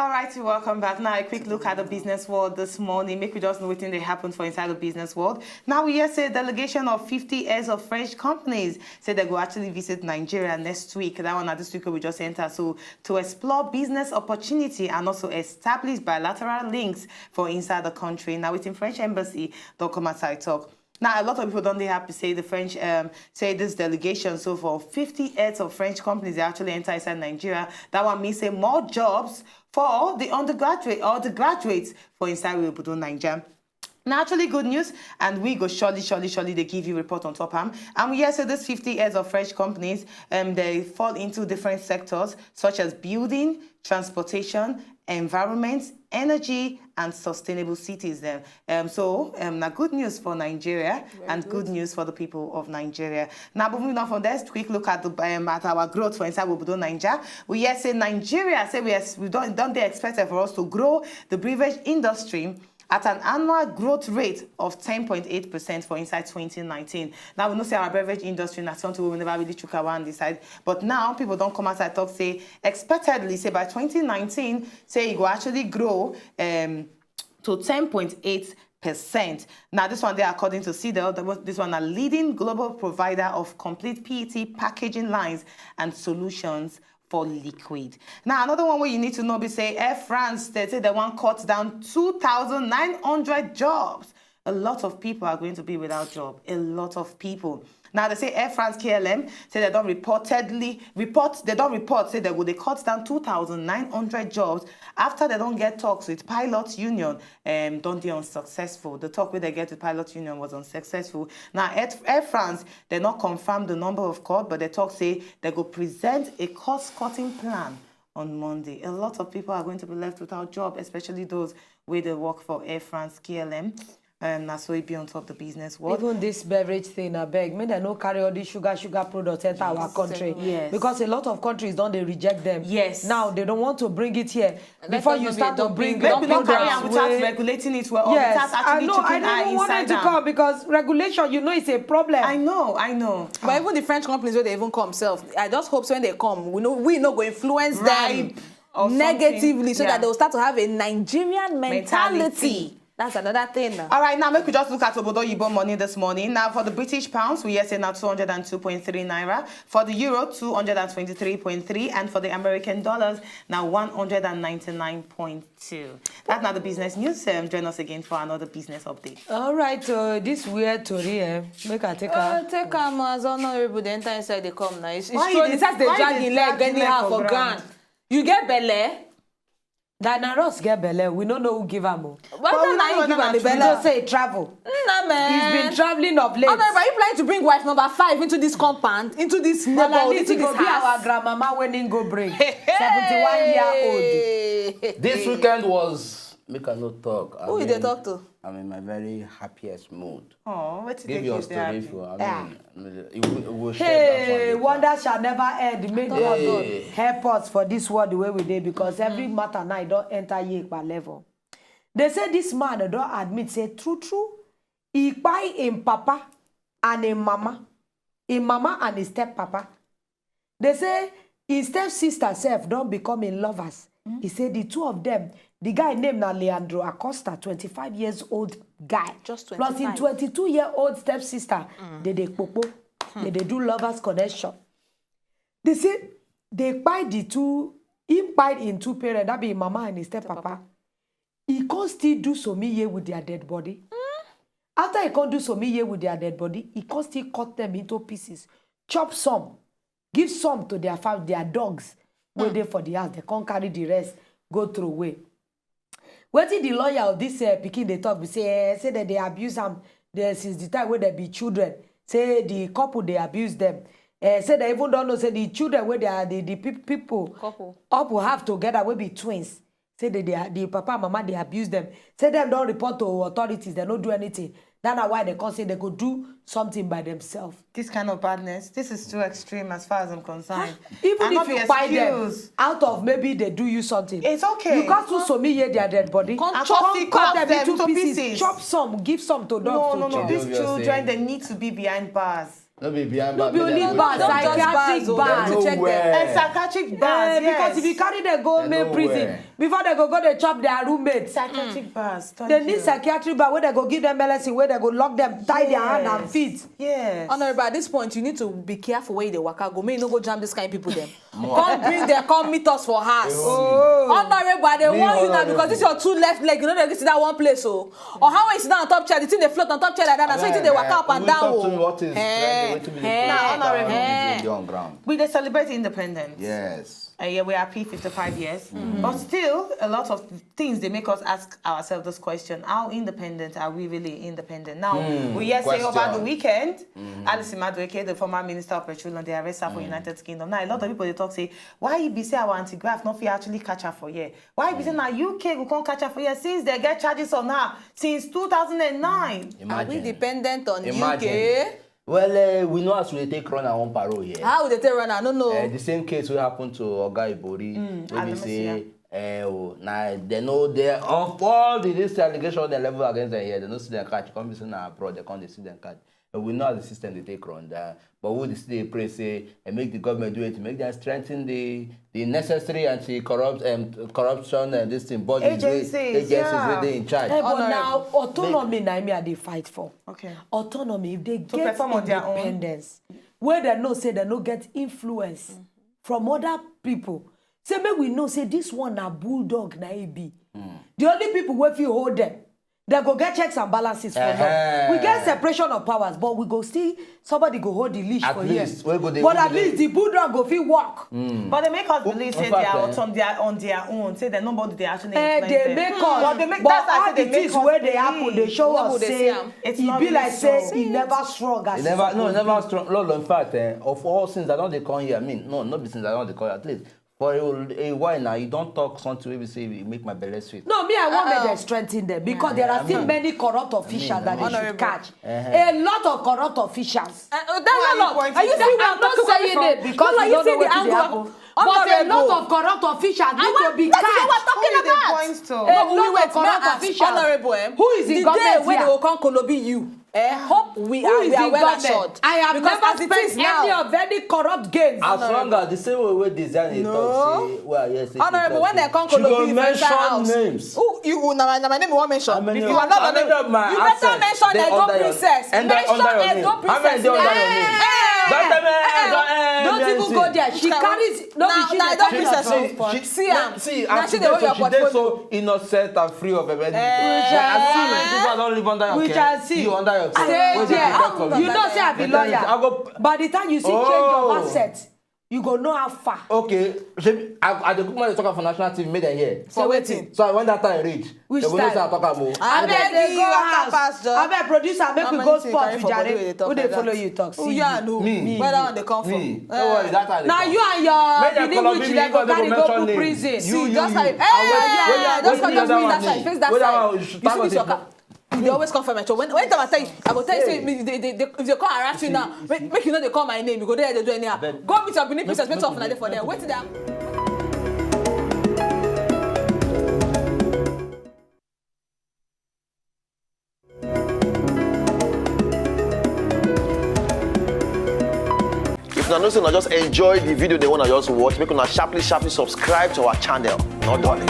All right, welcome back. Now, a quick look at the business world this morning. Make we just know what they happened for inside the business world. Now, we hear say a delegation of 50 heads of French companies say they go actually visit Nigeria next week. That one at this week we just enter. So, to explore business opportunity and also establish bilateral links for inside the country. Now, within French embassy, don't come outside talk. Now, a lot of people don't they have to say the French, say this delegation. So for 50 heads of French companies, they actually enter inside Nigeria. That one means say more jobs for the undergraduate or the graduates for inside Wibudo, Nigeria. Now, actually good news, and we go surely they give you report on top. And we hear say this 50 heads of French companies, they fall into different sectors such as building, transportation, environment, energy, and sustainable cities. Now good news for Nigeria and good news for the people of Nigeria. Now, moving on from there, quick look at the at our growth for inside Wibudo, Nigeria. We hear say Nigeria say we don't expect for us to grow the beverage industry at an annual growth rate of 10.8% for inside 2019. Now, we know say our beverage industry, that's something we never really took around this side. But now, people don't come outside talk, say, expectedly, say by 2019, say it will actually grow to 10.8%. Now, this one there, according to CIDEL, this one a leading global provider of complete PET packaging lines and solutions for liquid. Now, another one where you need to know, be say Air France, they say they want cut down 2,900 jobs. A lot of people are going to be without job. A lot of people. Now, they say Air France KLM say they don't report, say they will cut down 2,900 jobs after they don't get talks with Pilot Union. Don't they unsuccessful? The talk where they get with Pilot Union was unsuccessful. Now, Air France, they not confirm the number of cuts, but they talk say they go present a cost-cutting plan on Monday. A lot of people are going to be left without job, especially those where they work for Air France KLM. That's why it be on top of the business world. Even this beverage thing, I beg, may they no carry all these sugar products enter our country. Yes. Because a lot of countries don't they reject them. Yes. Now they don't want to bring it here. Before you start to bring it, don't carry and without regulating it well. Yes, without actually I don't want it to come because regulation, you know, it's a problem. I know. But even the French companies where they even come self, I just hope so when they come, we know go influence them negatively so that they'll start to have a Nigerian mentality. That's another thing now. All right, now make we just look at Obodo Yibo money this morning. Now, for the British pounds, we are saying now 202.3 naira. For the euro, 223.3. And for the American dollars, now 199.2. That's now the business news. Join us again for another business update. All right, this weird story, make I take her. Take her, as honorable, the enter inside they come now. It's true. It says they drag the leg anyhow for ground. You get belly? That Ross get belly. We don't know who give her more. Why don't you give her the belly? We don't say travel. Nah, man. He's been traveling of late. Are you planning to bring wife number 5 into this compound, into this neighborhood, into this house? Our grandmama when he go bring 71-year-old. This weekend was make I not talk. Who did they talk to? I'm in my very happiest mood. Oh, what did Give your story for. It will hey, wonder shall never end. May God help us for this world the way we did because every matter now don't enter here by level. They say this man don't admit, say true. He buy him papa and him mama and his step papa. They say his step sister self don't become in lovers. He said the two of them. The guy named Leandro Acosta, 25 years old guy. Just 25. Plus his 22-year-old stepsister. They popo. They do lovers connection. They say they buy the two, he buy in two parents, that be mama and his steppapa. He can't still do somiye with their dead body. After he can't do somiye with their dead body, he can't still cut them into pieces. Chop some. Give some to their family, their dogs. Wait there for the house. They can't carry the rest. Go through away. What did the lawyer of this pikin they talk? Say that they abuse them since the time when they be children. Say the couple they abuse them. Say they even don't know. Say the children where they are the people couple have together will be twins. Say that the papa and mama they abuse them. Say them don't report to authorities. They don't do anything. That's why they can't say they could do something by themselves. This kind of badness, this is too extreme as far as I'm concerned. Even if you buy them out of maybe they do you something. It's okay. You can't do some here their dead body. Cut them into pieces. Chop some, give some to dogs. No. These children, they need to be behind bars. No be behind No be only Don't bars, just psychiatric bars, bars. to check them. And psychiatric bars, Because if you carry them go main prison, nowhere. before they go they chop their roommates. psychiatric bars. Thank They need you. psychiatric bar where they go give them medicine, where they go lock them, tie their hand and feet. Yes. Honorable, at this point, you need to be careful where they waka go. May you no go jam this kind of people them. Come bring them, come meet us for house. Honorable, they want you now because this your two left leg. You know they sit that one place, so. Or how when you sit down on top chair, the thing they float on top chair like that. And so you think they waka up and down. Talk to me what is on ground. We they celebrate independence. Yes. Yeah, we're happy 55 years. But still, a lot of things, they make us ask ourselves this question. How independent are we really independent? Now, we say over the Question. weekend, Alice Madueke, the former Minister of Petroleum, they arrest her for United Kingdom. Now, a lot of people, they talk, say, why you be say our anti-graft, not if you actually catch her for here? Why you be say, now UK, we can't catch her for here since they get charges on her since 2009? Are we dependent on Imagine. UK? Well, we know as we take run our own parole here. How would they take run? I don't know. The same case will happen to Oga Ibori. When we Adamusia. say, now they know they of all this allegation they level against them here, they don't see them catch. Come be saying abroad, they can't see them catch. But we know the system they take run there. But we still pray say and make the government do it to make them strengthen the necessary anti-corruption and this thing bodies Agencies, where they in charge. But now, autonomy na me they fight for. Okay. Autonomy, if they To get perform on their own. independence, where they know say they no get influence from other people. Say make we know say this one na bulldog na e be. The only people wey fit hold them, they go get checks and balances for them. We get separation of powers, but we go still somebody go hold the leash At for least, here. we go dey But at hold the- least the bulldog go fit walk. But they make us believe, say, in they fact, are on their own. Say, that nobody they actually They influence them. make us, But they make but that's why I all say they the make things us where they happen, they show Nobody us they say see 'em. It's it not be really like say so. he never strong as It he never, no, suppose never be. strong. Lord, in fact, of all sins that don't they come here, I mean, no, not be sins that don't they come here. At least for a while now, you don't talk something where we say you make my belly sweet. No, me, I want make them strengthen them because there are still many corrupt officials that they should Honorable. catch. A lot of corrupt officials. That's Why not are you lot. pointing Are you to seeing I'm not saying it because are we you don't know seeing the what angle? happen. But a lot of corrupt officials need to be That is what we're catched. talking Who they about. point to? A No, we lot wait, of corrupt may I ask, officials. Honorable, Who is the the government day when here? they will come Kolobi you, hope we Who are is we are the well government? assured. I have because never as it spent is any now, of any corrupt gains. As long as the same way we design it, talk say, well, yes, Honorable, when they come she go Kolobi mention house, names. who you now my name you want mention. How many If of- you are not how many of my you better assets mention they Edo under your- princess. and they Mention under your Edo name? How princess. many they under your name? Don't even go there. She carries no Now, be she now, dey don't carry be your so- transport. See am. See, Now as she she dey hold dey your so, she dey portfolio. so innocent and free of everything. shall I see see. many people don't live under your We care. shall see. You under your care. Stay What's the there. effect of You it? know say I be But then I lawyer. go- By the time you see change Oh. of assets, you go know how far. Okay, I the good man talk for national TV, make them hear. For waiting. So when that time reach, Which they go know say I time? talk about. I beg Abeg you, go waka pass, house. John. Abeg producer make How we many go things spot carry with for body wey Jare. dey talk Who dey like follow that? you talk? Who See you you. know? Me. Where that one they come Me. from? Don't worry, that time. Now you and your Make them Benin call up witch me dem go because they carry go go mention put name. prison. See, You, just you. like, I will- hey, wait, just wait, just wait, face that wait, side, face that wait, side. wait, You should see talk this your about car. They always come for my show. When time I tell you, I will tell you, say, if they call harass you now, make you know they call my name, you go there, they do anyhow. Go meet your Benin princess, make off for them. Wait till them. If una know say una just enjoy the video they wanna just watch, make una sharply subscribe to our channel. No darling.